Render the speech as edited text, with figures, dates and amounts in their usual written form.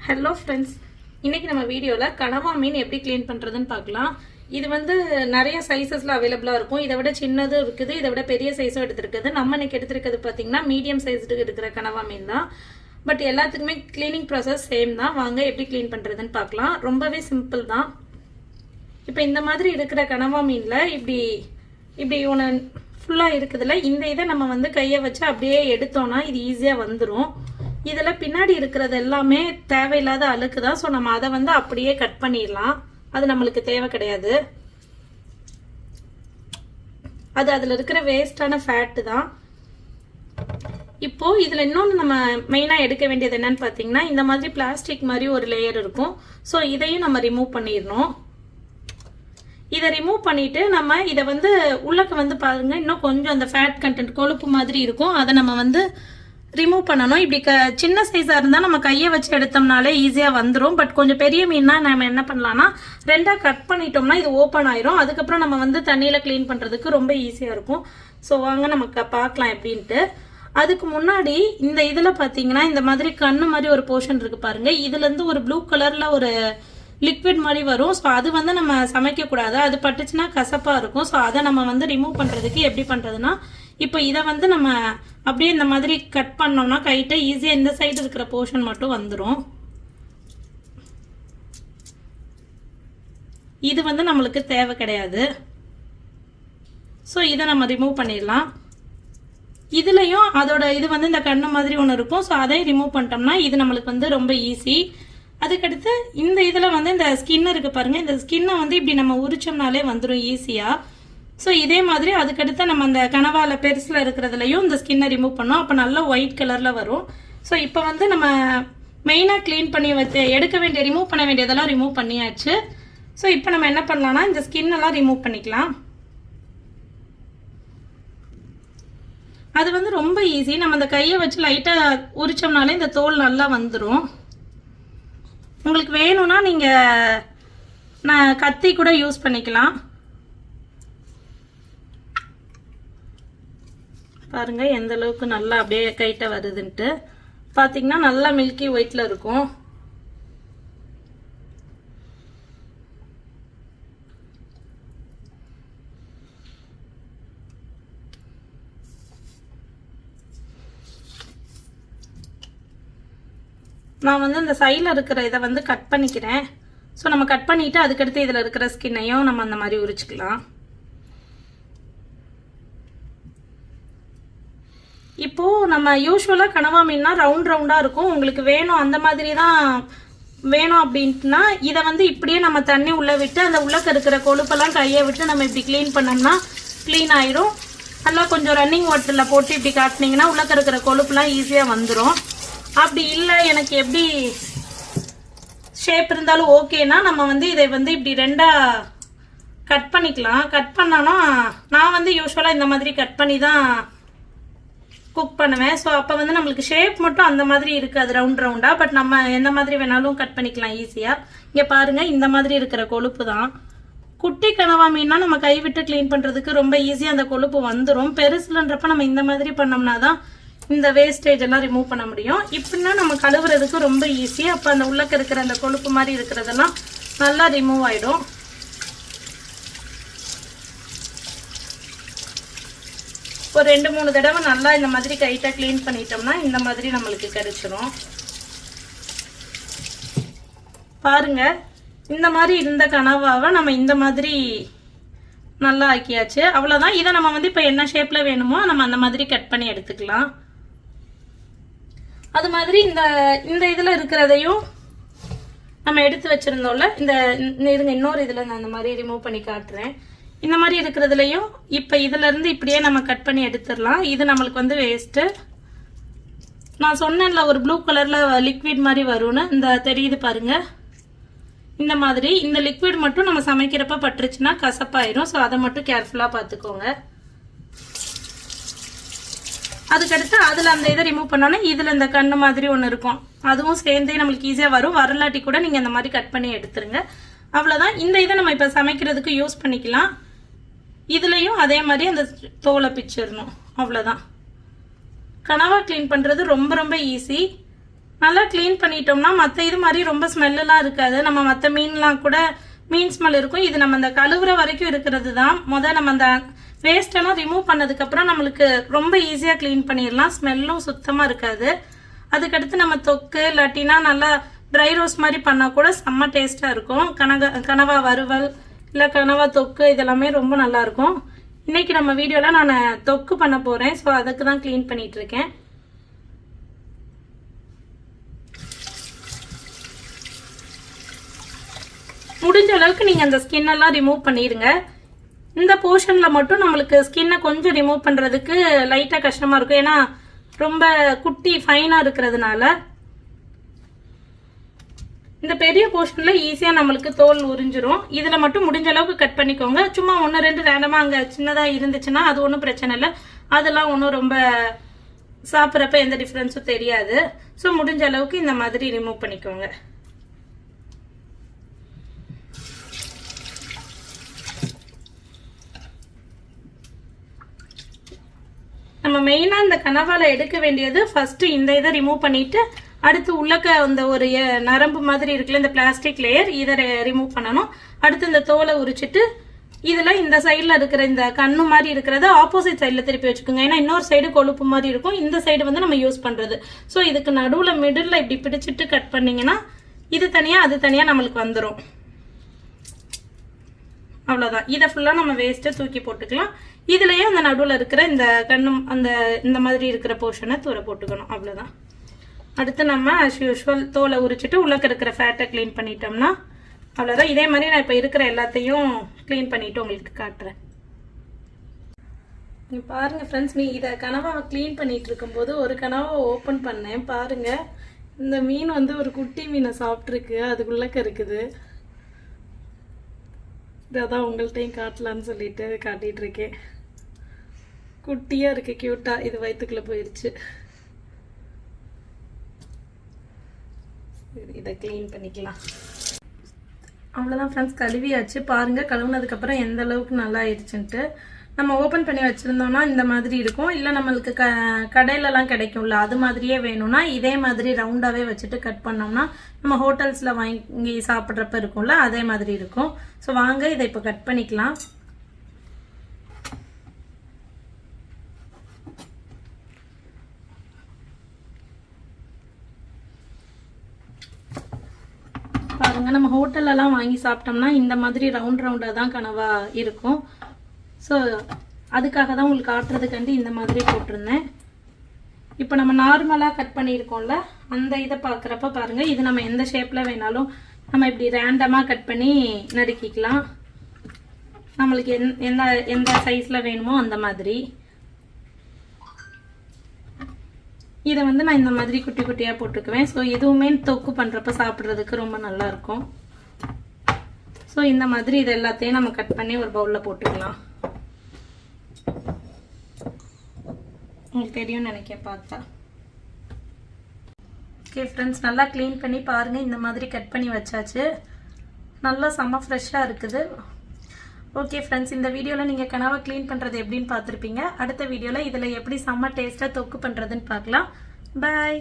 Hello friends, இன்றைக்கி நம்ம வீடியோவில் கனவா மீன் எப்படி க்ளீன் பண்ணுறதுன்னு பார்க்கலாம். இது வந்து நிறைய சைஸஸில் அவைலபிளாக இருக்கும். இதை விட சின்னதும் இருக்குது, இதை விட பெரிய சைஸும் எடுத்துருக்குது. நம்ம இன்னைக்கு எடுத்துருக்கிறது பார்த்திங்கன்னா மீடியம் சைஸுக்கு இருக்கிற கனவா மீன் தான். பட் எல்லாத்துக்குமே க்ளீனிங் ப்ராசஸ் சேம் தான். வாங்க எப்படி க்ளீன் பண்ணுறதுன்னு பார்க்கலாம். ரொம்பவே சிம்பிள் தான். இப்போ இந்த மாதிரி இருக்கிற கனவா மீனில் இப்படி ஒன்று ஃபுல்லாக இருக்குதுல்ல, இந்த இதை நம்ம வந்து கையை வச்சு அப்படியே எடுத்தோன்னா இது ஈஸியாக வந்துடும். இதில் பின்னாடி இருக்கிறது எல்லாமே தேவையில்லாத அழுக்கு தான். ஸோ நம்ம அதை வந்து அப்படியே கட் பண்ணிடலாம். அது நம்மளுக்கு தேவை கிடையாது. அது அதில் இருக்கிற வேஸ்டான ஃபேட்டு தான். இப்போ இதில் இன்னொன்று நம்ம மெயினாக எடுக்க வேண்டியது என்னன்னு பார்த்தீங்கன்னா, இந்த மாதிரி பிளாஸ்டிக் மாதிரி ஒரு லேயர் இருக்கும். ஸோ இதையும் நம்ம ரிமூவ் பண்ணிடணும். இதை ரிமூவ் பண்ணிட்டு நம்ம இதை வந்து உள்ளக்க வந்து பாருங்க, இன்னும் கொஞ்சம் அந்த ஃபேட் கண்டென்ட் கொழுப்பு மாதிரி இருக்கும். அதை நம்ம வந்து ரிமூவ் பண்ணணும். இப்படி சின்ன சைஸாக இருந்தால் நம்ம கையை வச்சு எடுத்தோம்னாலே ஈஸியாக வந்துடும். பட் கொஞ்சம் பெரிய மீன்னா நம்ம என்ன பண்ணலாம்னா, ரெண்டாக கட் பண்ணிட்டோம்னா இது ஓப்பன் ஆயிரும். அதுக்கப்புறம் நம்ம வந்து தண்ணியில் க்ளீன் பண்ணுறதுக்கு ரொம்ப ஈஸியாக இருக்கும். ஸோ வாங்க நமக்கு பார்க்கலாம் எப்படின்ட்டு. அதுக்கு முன்னாடி இந்த இதில் பார்த்தீங்கன்னா, இந்த மாதிரி கண்ணு மாதிரி ஒரு போர்ஷன் இருக்குது பாருங்கள். இதுலேருந்து ஒரு ப்ளூ கலரில் ஒரு லிக்விட் மாதிரி வரும். ஸோ அது வந்து நம்ம சமைக்கக்கூடாது, அது பட்டுச்சுன்னா கசப்பாக இருக்கும். ஸோ அதை நம்ம வந்து ரிமூவ் பண்ணுறதுக்கு எப்படி பண்ணுறதுன்னா, இப்போ இதை வந்து நம்ம அப்படியே இந்த மாதிரி கட் பண்ணோம்னா கைட்ட ஈஸியாக இந்த சைடு இருக்கிற போர்ஷன் மட்டும் வந்துடும். இது வந்து நம்மளுக்கு தேவை கிடையாது. ஸோ இதை நம்ம ரிமூவ் பண்ணிடலாம். இதுலேயும் அதோட இது வந்து இந்த கண்ணு மாதிரி ஒன்று இருக்கும். ஸோ அதையும் ரிமூவ் பண்ணிட்டோம்னா இது நம்மளுக்கு வந்து ரொம்ப ஈஸி. அதுக்கடுத்து இந்த இதில் வந்து இந்த ஸ்கின் இருக்குது பாருங்கள். இந்த ஸ்கின்னை வந்து இப்படி நம்ம உரிச்சோம்னாலே வந்துடும் ஈஸியாக. ஸோ இதே மாதிரி அதுக்கடுத்து நம்ம அந்த கனவால பெருசில் இருக்கிறதுலையும் இந்த ஸ்கின்னை ரிமூவ் பண்ணோம். அப்போ நல்லா ஒயிட் கலரில் வரும். ஸோ இப்போ வந்து நம்ம மெயினாக க்ளீன் பண்ணி எடுக்க வேண்டிய ரிமூவ் பண்ண வேண்டியதெல்லாம் ரிமூவ் பண்ணியாச்சு. ஸோ இப்போ நம்ம என்ன பண்ணலாம்னா, இந்த ஸ்கின்னெல்லாம் ரிமூவ் பண்ணிக்கலாம். அது வந்து ரொம்ப ஈஸி. நம்ம அந்த கையை வச்சு லைட்டாக உரிச்சோம்னாலே இந்த தோல் நல்லா வந்துடும். உங்களுக்கு வேணும்னா நீங்கள் கத்தி கூட யூஸ் பண்ணிக்கலாம். பாருங்க எந்த அளவுக்கு நல்லா அப்படியே கைட்ட வருதுன்ட்டு. பார்த்தீங்கன்னா நல்லா மில்கி ஒயிட்ல இருக்கும். நான் வந்து இந்த சைடில் இருக்கிற இதை வந்து கட் பண்ணிக்கிறேன். ஸோ நம்ம கட் பண்ணிட்டு அதுக்கடுத்து இதில் இருக்கிற ஸ்கின்னையும் நம்ம அந்த மாதிரி உரிச்சுக்கலாம். இப்போ நம்ம யூஸ்வலாக கனவா மீன்னா ரவுண்ட் ரவுண்டாக இருக்கும். உங்களுக்கு வேணும் அந்த மாதிரி தான் வேணும் அப்படின்ட்டுனா இதை வந்து இப்படியே நம்ம தண்ணி உள்ளே விட்டு அந்த உள்ளக்க இருக்கிற கொழுப்பெல்லாம் கையை விட்டு நம்ம இப்படி க்ளீன் பண்ணோம்னா க்ளீன் ஆயிரும். நல்லா கொஞ்சம் ரன்னிங் வாட்டரில் போட்டு இப்படி காட்டினீங்கன்னா உள்ளக்க இருக்கிற கொழுப்புலாம் ஈஸியாக வந்துடும். அப்படி இல்லை எனக்கு எப்படி ஷேப் இருந்தாலும் ஓகேனா நம்ம வந்து இதை வந்து இப்படி ரெண்டாக கட் பண்ணிக்கலாம். கட் பண்ணோன்னா நான் வந்து யூஸ்வலாக இந்த மாதிரி கட் பண்ணி தான் குக் பண்ணுவேன். ஸோ அப்போ வந்து நம்மளுக்கு ஷேப் மட்டும் அந்த மாதிரி இருக்காது ரவுண்ட் ரவுண்டாக. பட் நம்ம எந்த மாதிரி வேணாலும் கட் பண்ணிக்கலாம் ஈஸியாக. இங்கே பாருங்கள், இந்த மாதிரி இருக்கிற கொழுப்பு தான். குட்டி கனவா மீன்னா நம்ம கை விட்டு க்ளீன் பண்ணுறதுக்கு ரொம்ப ஈஸியாக அந்த கொழுப்பு வந்துடும். பெருசுலன்றப்ப நம்ம இந்த மாதிரி பண்ணோம்னா தான் இந்த வேஸ்டேஜ் எல்லாம் ரிமூவ் பண்ண முடியும். இப்படின்னா நம்ம கழுவுறதுக்கு ரொம்ப ஈஸி. அப்போ அந்த உள்ளக்க இருக்கிற அந்த கொழுப்பு மாதிரி இருக்கிறதெல்லாம் நல்லா ரிமூவ் ஆகிடும். ஒரு 2-3 தடவை நல்லா இந்த மாதிரி கைட்டா க்ளீன் பண்ணிட்டோம்னா இந்த மாதிரி நம்மளுக்கு கிடைச்சிரும். பாருங்க, இந்த மாதிரி இருந்த கனவாவை நம்ம இந்த மாதிரி நல்லா ஆக்கியாச்சு. அவ்வளோதான். இதை நம்ம வந்து இப்போ என்ன ஷேப்பில் வேணுமோ நம்ம அந்த மாதிரி கட் பண்ணி எடுத்துக்கலாம். அது மாதிரி இந்த இதில் இருக்கிறதையும் நம்ம எடுத்து வச்சுருந்தோம்ல, இருங்க இன்னொரு இதில் நான் அந்த மாதிரி ரிமூவ் பண்ணி காட்டுறேன். இந்த மாதிரி இருக்கிறதுலையும் இப்போ இதிலேருந்து இப்படியே நம்ம கட் பண்ணி எடுத்துடலாம். இது நம்மளுக்கு வந்து வேஸ்ட்டு. நான் சொன்னேன்ல ஒரு ப்ளூ கலரில் லிக்விட் மாதிரி வரும்னு, இந்த தெரியுது பாருங்க. இந்த மாதிரி இந்த லிக்விட் மட்டும் நம்ம சமைக்கிறப்ப பட்டுருச்சுன்னா கசப்பாயிரும். ஸோ அதை மட்டும் கேர்ஃபுல்லாக பார்த்துக்கோங்க. அதுக்கடுத்து அதில் அந்த இதை ரிமூவ் பண்ணோன்னா இதில் இந்த கண்ணு மாதிரி ஒன்று இருக்கும். அதுவும் சேர்ந்தே நம்மளுக்கு ஈஸியாக வரும். வரலாட்டி கூட நீங்கள் இந்த மாதிரி கட் பண்ணி எடுத்துருங்க. அவ்வளோதான். இந்த இதை நம்ம இப்போ சமைக்கிறதுக்கு யூஸ் பண்ணிக்கலாம். இதுலேயும் அதே மாதிரி அந்த தோலை பிச்சிடணும். அவ்வளோதான். கனவா க்ளீன் பண்ணுறது ரொம்ப ரொம்ப ஈஸி. நல்லா க்ளீன் பண்ணிட்டோம்னா மற்ற இது மாதிரி ரொம்ப ஸ்மெல்லாம் இருக்காது. நம்ம மற்ற மீன்லாம் கூட மீன் ஸ்மெல் இருக்கும். இது நம்ம அந்த கழுவுற வரைக்கும் இருக்கிறது தான். நம்ம அந்த வேஸ்ட் எல்லாம் ரிமூவ் பண்ணதுக்கு அப்புறம் நம்மளுக்கு ரொம்ப ஈஸியா க்ளீன் பண்ணிடலாம். ஸ்மெல்லும் சுத்தமா இருக்காது. அதுக்கடுத்து நம்ம தொக்கு இல்லாட்டினா நல்லா ட்ரை ரோஸ்ட் மாதிரி பண்ணா கூட செம்ம டேஸ்டா இருக்கும். கனவா வறுவல் இல்ல கனவா தொக்கு இதெல்லாமே ரொம்ப நல்லா இருக்கும். இன்னைக்கு நம்ம வீடியோல நான் தொக்கு பண்ண போறேன். ஸோ அதுக்கு தான் க்ளீன் பண்ணிட்டு இருக்கேன். முடிஞ்ச அளவுக்கு நீங்க அந்த ஸ்கின் எல்லாம் ரிமூவ் பண்ணிருங்க. இந்த போர்ஷன்ல மட்டும் நம்மளுக்கு ஸ்கின்னை கொஞ்சம் ரிமூவ் பண்றதுக்கு லைட்டா கஷ்டமா இருக்கும். ஏன்னா ரொம்ப குட்டி ஃபைனா இருக்கிறதுனால. இந்த பெரிய போர்ஷன்ல ஈஸியா நம்மளுக்கு தோல் உறிஞ்சிரும். இதுல மட்டும் முடிஞ்ச அளவுக்கு கட் பண்ணிக்கோங்க. சும்மா 1-2 ரேண்டமா அங்க சின்னதா இருந்துச்சுன்னா அது ஒன்றும் பிரச்சனை இல்லை. அதெல்லாம் ஒன்றும் ரொம்ப சாப்பிட்றப்ப எந்த டிஃபரன்ஸும் தெரியாது. ஸோ முடிஞ்ச அளவுக்கு இந்த மாதிரி ரிமூவ் பண்ணிக்கோங்க. நம்ம மெயினா இந்த கனவால எடுக்க வேண்டியது ஃபர்ஸ்ட் இந்த இதை ரிமூவ் பண்ணிட்டு அடுத்து உள்ளக்க அந்த ஒரு நரம்பு மாதிரி இருக்குல்ல இந்த பிளாஸ்டிக் லேயர் இதை ரிமூவ் பண்ணணும். அடுத்து இந்த தோலை உரிச்சிட்டு இதுல இந்த சைட்ல இருக்கிற இந்த கண்ணு மாதிரி இருக்கிறத ஆப்போசிட் சைட்ல திருப்பி வச்சுக்கோங்க. ஏன்னா இன்னொரு சைடு கொழுப்பு மாதிரி இருக்கும். இந்த சைடு வந்து நம்ம யூஸ் பண்றது. ஸோ இதுக்கு நடுவுல மிடில் இப்படி பிடிச்சிட்டு கட் பண்ணீங்கன்னா இது தனியா அது தனியா நம்மளுக்கு வந்துடும். அவ்வளவுதான். இதை ஃபுல்லா நம்ம வேஸ்ட்டை தூக்கி போட்டுக்கலாம். இதுலயே அந்த நடுவுல இருக்கிற இந்த கண்ணும் அந்த இந்த மாதிரி இருக்கிற போர்ஷனை தூர போட்டுக்கணும். அவ்வளவுதான். அடுத்து நம்ம as usual தோலை உரிச்சிட்டு உள்ளக்க இருக்கிற ஃபேட்டை கிளீன் பண்ணிட்டோம்னா அவ்வளவுதான். இதே மாதிரி நான் இப்ப இருக்கிற எல்லாத்தையும் கிளீன் பண்ணிட்டு உங்களுக்கு காட்டுறேன். நீ பாருங்க ஃப்ரெண்ட்ஸ், நீ இதை கனவாவை கிளீன் பண்ணிட்டு இருக்கும்போது ஒரு கனவை ஓப்பன் பண்ணேன். பாருங்க, இந்த மீன் வந்து ஒரு குட்டி மீனை சாப்பிட்ருக்கு. அதுக்குள்ளக்க இருக்குது. இதான் உங்கள்கிட்டையும் காட்டலான்னு சொல்லிட்டு காட்டிட்டு இருக்கேன். குட்டியா இருக்கு, கியூட்டா. இது வயிற்றுக்குள்ள போயிருச்சு. இதை கிளீன் பண்ணிக்கலாம். அவ்வளோதான் ஃப்ரெண்ட்ஸ், கழுவியாச்சு. பாருங்க, கழுவுனதுக்கு அப்புறம் எந்த அளவுக்கு நல்லா ஆயிடுச்சுன்ட்டு. நம்ம ஓப்பன் பண்ணி வச்சிருந்தோம்னா இந்த மாதிரி இருக்கும். இல்லை நம்மளுக்கு கடையிலலாம் கிடைக்கும்ல அது மாதிரியே வேணும்னா இதே மாதிரி ரவுண்டாவே வச்சுட்டு கட் பண்ணோம்னா நம்ம ஹோட்டல்ஸ்ல வாங்கி சாப்பிட்றப்ப இருக்கும்ல அதே மாதிரி இருக்கும். ஸோ வாங்க இதை இப்போ கட் பண்ணிக்கலாம். பாருங்க, நம்ம ஹோட்டல்லலாம் வாங்கி சாப்பிட்டோம்னா இந்த மாதிரி ரவுண்டாக தான் கனவா இருக்கும். ஸோ அதுக்காக தான் உங்களுக்கு காட்டுறதுக்காண்டி இந்த மாதிரி போட்டிருந்தேன். இப்போ நம்ம நார்மலாக கட் பண்ணியிருக்கோம்ல அந்த இதை பார்க்குறப்ப பாருங்கள், இது நம்ம எந்த ஷேப்பில் வேணாலும் நம்ம இப்படி ரேண்டமாக கட் பண்ணி நறுக்கிக்கலாம். நம்மளுக்கு எந்த சைஸில் வேணுமோ அந்த மாதிரி. இதை வந்து நான் இந்த மாதிரி குட்டி குட்டியாக போட்டுக்குவேன். ஸோ இதுவுமே தொக்கு பண்ணுறப்ப சாப்பிட்றதுக்கு ரொம்ப நல்லா இருக்கும். ஸோ இந்த மாதிரி இது எல்லாத்தையும் நம்ம கட் பண்ணி ஒரு பவுலில் போட்டுக்கலாம். உங்களுக்கு தெரியும் நினைக்க பார்த்தா. ஓகே ஃப்ரெண்ட்ஸ், நல்லா க்ளீன் பண்ணி பாருங்க. இந்த மாதிரி கட் பண்ணி வச்சாச்சு. நல்லா செம்ம ஃப்ரெஷ்ஷாக இருக்குது. ஓகே ஃப்ரெண்ட்ஸ், இந்த வீடியோவில் நீங்கள் கனவா க்ளீன் பண்ணுறது எப்படின்னு பார்த்துருப்பீங்க. அடுத்த வீடியோவில் இதில் எப்படி செம்ம டேஸ்ட்டாக தொக்கு பண்ணுறதுன்னு பார்க்கலாம். பாய்.